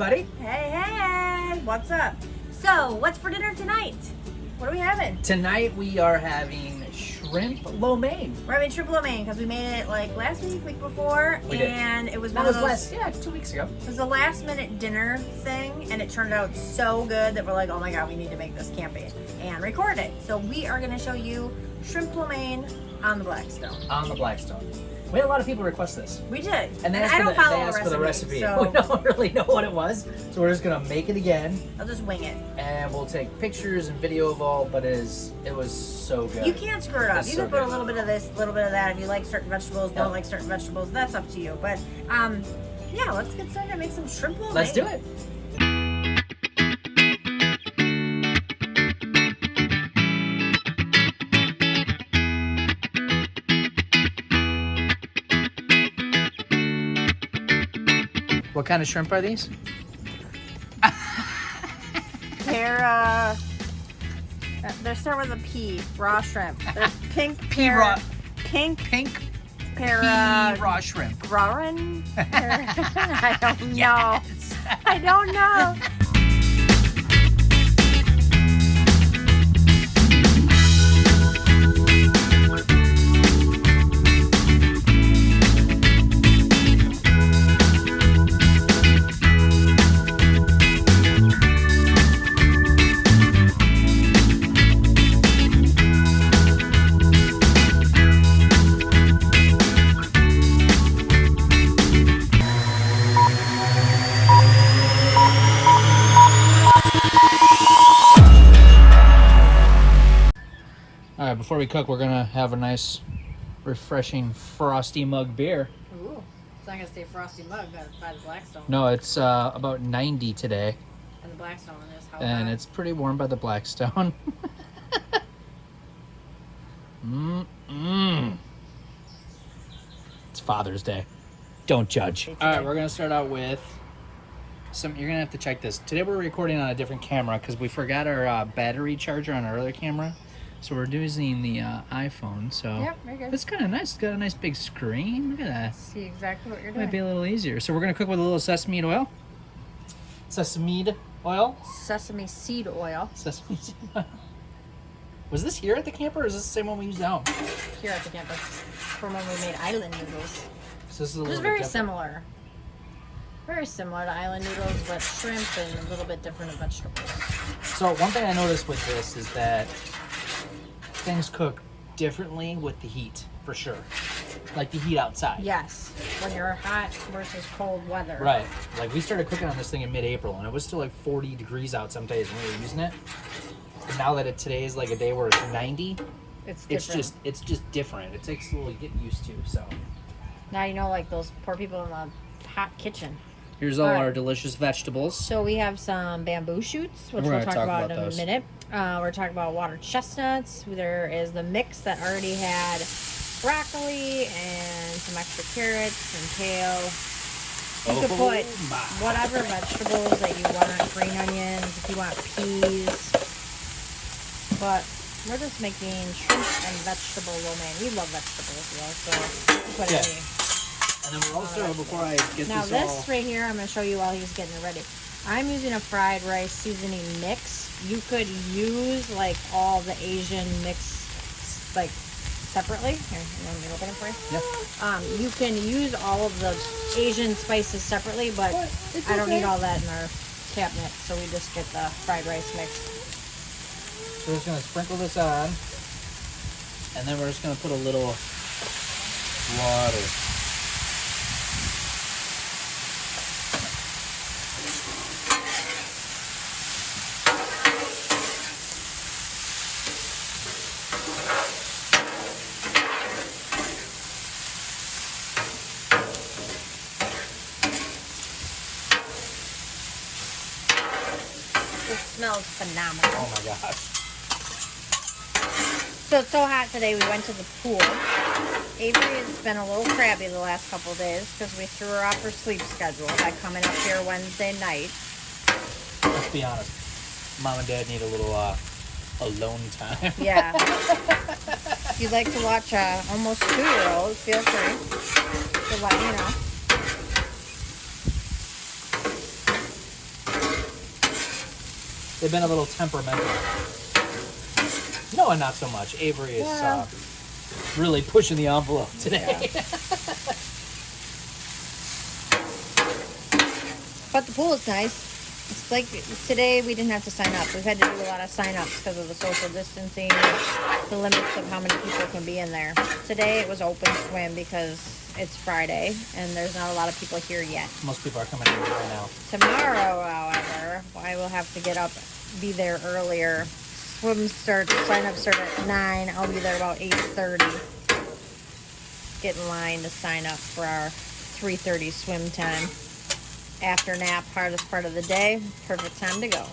everybody. Hey, hey, what's up? So, what's for dinner tonight? What are we having? Tonight we are having shrimp lo mein. We're having shrimp lo mein because we made it like last week before, and it was one of those. 2 weeks ago. It was a last minute dinner thing, and it turned out so good that we're like, oh my god, we need to make this camping and record it. So we are going to show you shrimp lo mein on the Blackstone. On the Blackstone. We had a lot of people request this. We did. And I don't follow the recipe. So We don't really know what it was, so we're just gonna make it again. I'll just wing it. And we'll take pictures and video of all, but it was so good. You can't screw it up. You can put a little bit of this, a little bit of that. If you like certain vegetables, don't like certain vegetables, that's up to you. But yeah, let's get started and make some shrimp lo mein. Let's do it. What kind of shrimp are these? They start with a P, raw shrimp. They're pink raw shrimp. Rawen? I don't know. Yes. I don't know. All right, before we cook, we're gonna have a nice, refreshing, frosty mug beer. Ooh, it's not gonna stay frosty mug by the Blackstone. No, it's about 90 today. And the Blackstone is how And hot? it's pretty warm by the Blackstone. It's Father's Day. Don't judge. All right, we're gonna start out with some. You're gonna have to check this. Today we're recording on a different camera because we forgot our battery charger on our other camera. So we're using the iPhone. So Yep, very good. it's kind of nice. It's got a nice big screen. Look at that. See exactly what you're Might doing. be a little easier. So we're gonna cook with a little sesame oil. Sesame oil. Sesame seed oil Sesame seed oil. Was this here at the camper, or is this the same one we used at home? here at the campus from when we made island noodles. So this is a Which little is bit very different. similar. Very similar to island noodles, but shrimp and a little bit different in vegetables. So one thing I noticed with this is that things cook differently with the heat, for sure. Like the heat outside. Yes, when you're hot versus cold weather. Right. Like we started cooking on this thing in mid-April, and it was still like 40 degrees out some days when we were using it. And now that today is like a day where it's 90, It's different. it's just different. It takes a little getting used to. So Now you know, like those poor people in the hot kitchen. here's all All right. our delicious vegetables. So we have some bamboo shoots, which We're we'll gonna talk about in those. a minute. We're talking about water chestnuts. There is the mix that already had broccoli and some extra carrots and kale. You could put my. whatever vegetables that you want, green onions, if you want peas. But we're just making shrimp and vegetable lo mein. We love vegetables, so we put Yeah. any. And then we're also, before I get Now this this all... right here, I'm going to show you while he's getting it ready. I'm using a fried rice seasoning mix. You could use like all the Asian mix like separately. Here, you want me to open it for you? Yeah. You can use all of the Asian spices separately, but I don't need all that in our cabinet, so we just get the fried rice mix. So we're just going to sprinkle this on. And then we're just going to put a little water. It smells phenomenal. Oh my gosh. So it's so hot today, we went to the pool. Avery has been a little crabby the last couple of days because we threw her off her sleep schedule by coming up here Wednesday night. Let's be honest. Mom and Dad need a little alone time. Yeah. If you'd like to watch almost 2-year-old, feel free to let me know. they've been a little temperamental. Noah, not so much. Avery is really pushing the envelope today. Yeah. But the pool is nice. It's like today we didn't have to sign up. We've had to do a lot of sign-ups because of the social distancing, the limits of how many people can be in there. Today it was open swim because it's Friday and there's not a lot of people here yet. Most people are coming in right now. Tomorrow, however, I will have to get up, be there earlier. Sign-up start at 9. I'll be there about 8:30. Get in line to sign up for our 3:30 swim time. After nap, hardest part of the day, perfect time to go.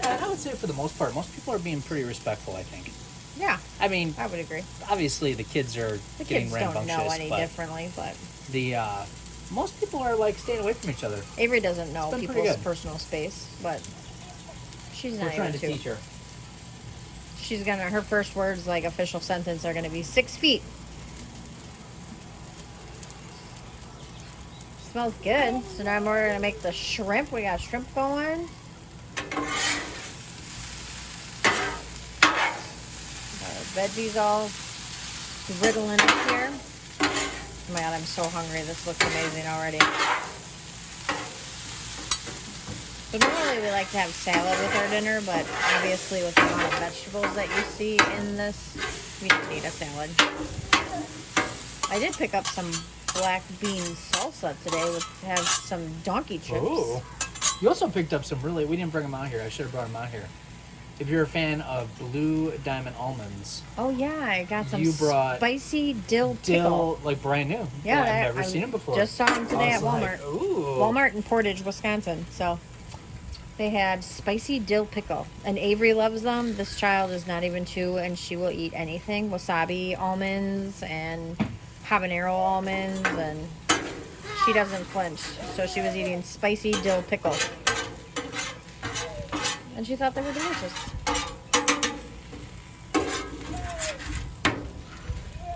Yeah, I would say for the most part, most people are being pretty respectful, I think. Yeah, I mean, I would agree. obviously the kids are The getting kids don't rambunctious, know any but differently, but the most people are like staying away from each other. Avery doesn't know It's been pretty people's good. personal space, but she's We're not trying even to to. teach her. She's gonna, her first words, like official sentence, are gonna be 6 feet. Smells good. So now we're gonna make the shrimp. We got shrimp going. Our veggies all riddling up here. Oh my god, I'm so hungry. This looks amazing already. So normally we like to have salad with our dinner, but obviously with the amount of vegetables that you see in this, we don't need a salad. I did pick up some black bean salsa today with have some donkey chips. Ooh. You also picked up some really, we didn't bring them out here. I should have brought them out here. If you're a fan of Blue Diamond almonds, Oh yeah, I got some You brought spicy dill pickle. dill, like brand new. Yeah, I've never seen them before. Just saw them today I at was Walmart. like, ooh. Walmart in Portage, Wisconsin. So they had spicy dill pickle, and Avery loves them. This child is not even 2, and she will eat anything. Wasabi almonds and habanero almonds, and she doesn't flinch. So she was eating spicy dill pickle, and she thought they were delicious.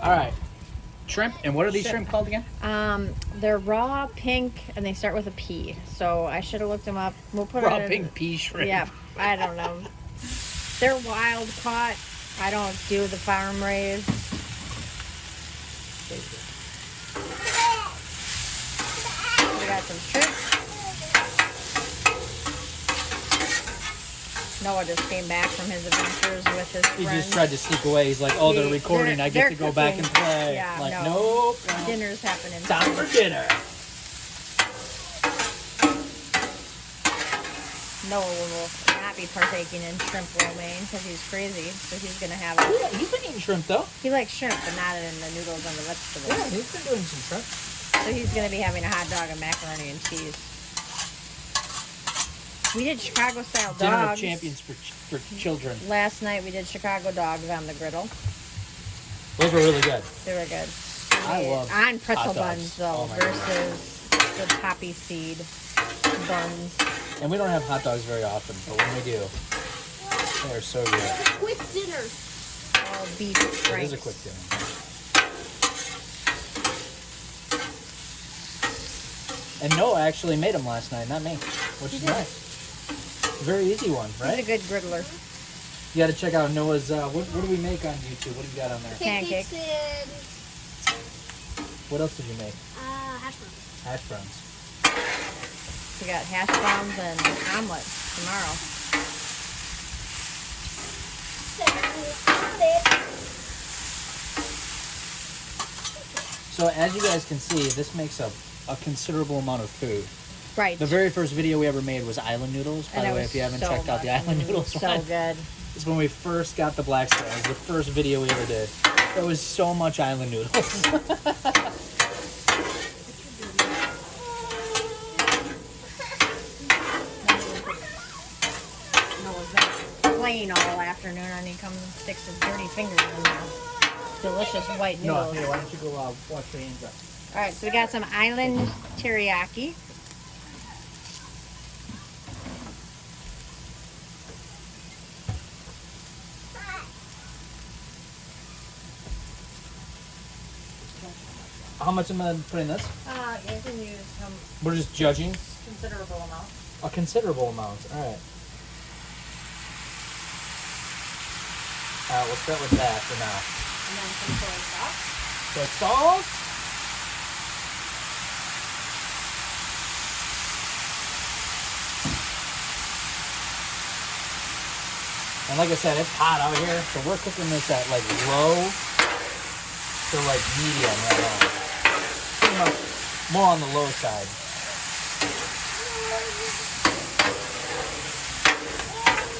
All right. Shrimp. And what are these shrimp called again? They're raw pink, and they start with a P. So I should have looked them up. We'll put Raw it in, pink pea shrimp. Yeah, I don't know. They're wild caught. I don't do the farm raised. We got some shrimp. Noah just came back from his adventures with his He friends. just tried to sneak away. He's like, oh, they're recording. I get they're to go back and cooking. play. Yeah, like, no. nope. Dinner's happening. Time for dinner. Noah will not be partaking in shrimp lo mein because he's crazy. So he's going to have it. Yeah, he's been eating shrimp, though. He likes shrimp, but not in the noodles and the vegetables. Yeah, he's been doing some shrimp. So he's going to be having a hot dog and macaroni and cheese. We did Chicago style Dinner of dogs. champions for children. Last night we did Chicago dogs on the griddle. Those were really good. They were good. I love on pretzel hot dogs. buns though Oh my God. versus the poppy seed buns. And we don't have hot dogs very often, but when we do, they are so good. Quick dinner. All beef It stripes. is a quick dinner. And Noah actually made them last night, not me, which is did. nice. Very easy one, He's right? a good griddler. You got to check out Noah's. What do we make on YouTube? What do you got on there? Pancakes. and What else did you make? hash browns. Hash browns. We got hash browns and omelet tomorrow. So as you guys can see, this makes a considerable amount of food. Right. The very first video we ever made was island noodles. By And the it way, was if you haven't so checked out the much. island noodles So one, good. it's when we first got the Blackstone. It was the first video we ever did. There was so much island noodles. Noah's been playing all afternoon and he comes and sticks his dirty fingers in the delicious white No, noodles. here, why don't you go wash your hands up? All right, so we got some island teriyaki. How much am I putting in this? You can use some We're just judging. considerable amount. A considerable amount. All right. We'll start with that for now. And then some soy sauce. Soy sauce. And like I said, it's hot out here, so we're cooking this at like low to like medium right now. Pretty much more on the low side.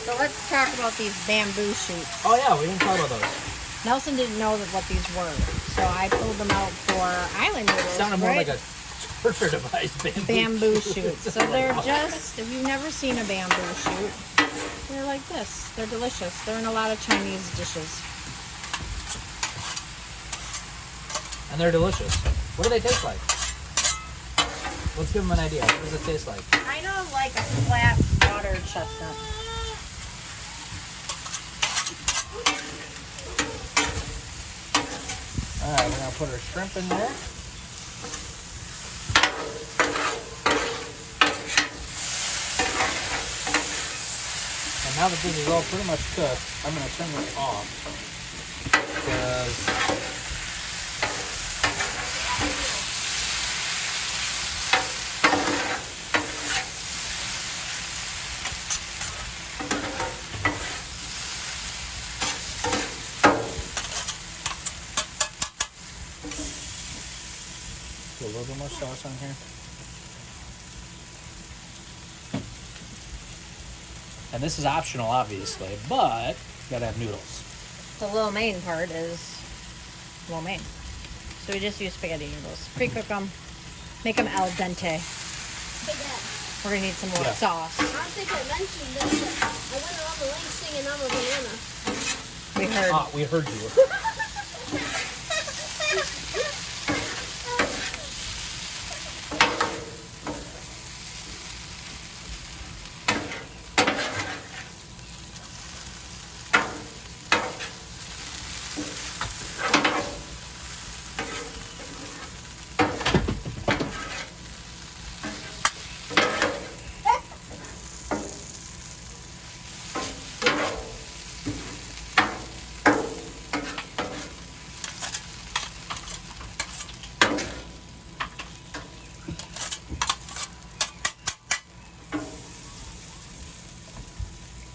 So let's talk about these bamboo shoots. Oh yeah, we didn't talk about those. Nelson didn't know what these were, so I pulled them out for island noodles. It sounded more like a torture device. Bamboo shoots. So they're just, if you've never seen a bamboo shoot, they're like this. They're delicious. They're in a lot of Chinese dishes. And they're delicious. What do they taste like? Let's give them an idea. What does it taste like? Kind of like a flat buttered chestnut. Alright, we're going to put our shrimp in there. And now that this is all pretty much cooked, I'm going to turn this off. Because a little bit more sauce on here. And this is optional, obviously, but you gotta have noodles. The lo mein part is lo mein. So we just use spaghetti noodles. Pre-cook them, make them al dente. Hey, Dad. We're gonna need some more sauce. I don't think I mentioned this, but I went around the lake singing I'm a banana. We heard. Ah, we heard you.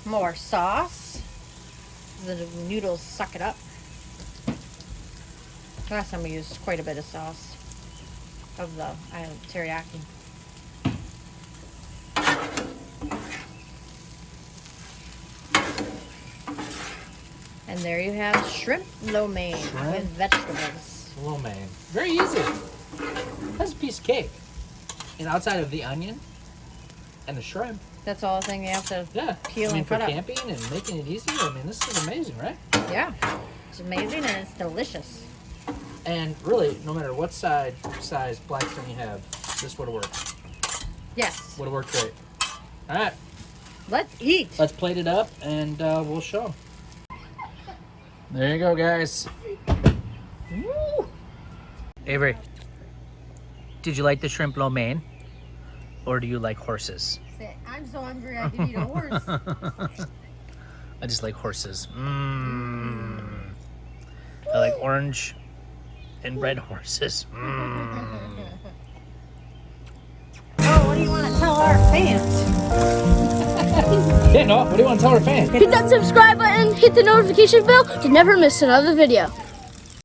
More sauce. The noodles suck it up. Last time we used quite a bit of sauce of the teriyaki. And there you have shrimp lo mein with vegetables. Lo mein. Very easy. That's a piece of cake. And outside of the onion and the shrimp. That's all the thing you have to peel and for cut up. camping and making it easy, I mean, this is amazing, right? Yeah. It's amazing and it's delicious. And really, no matter what size Blackstone you have, this would have worked. Yes. Would have worked great. All right. Let's eat. Let's plate it up and we'll show them. There you go, guys. Woo! Avery, did you like the shrimp lo mein? Or do you like horses? I'm so hungry I could eat a horse. I just like horses. I like orange and red horses. Oh, what do you want to tell our fans? Yeah, no, what do you want to tell our fans? Hit that subscribe button, hit the notification bell to never miss another video.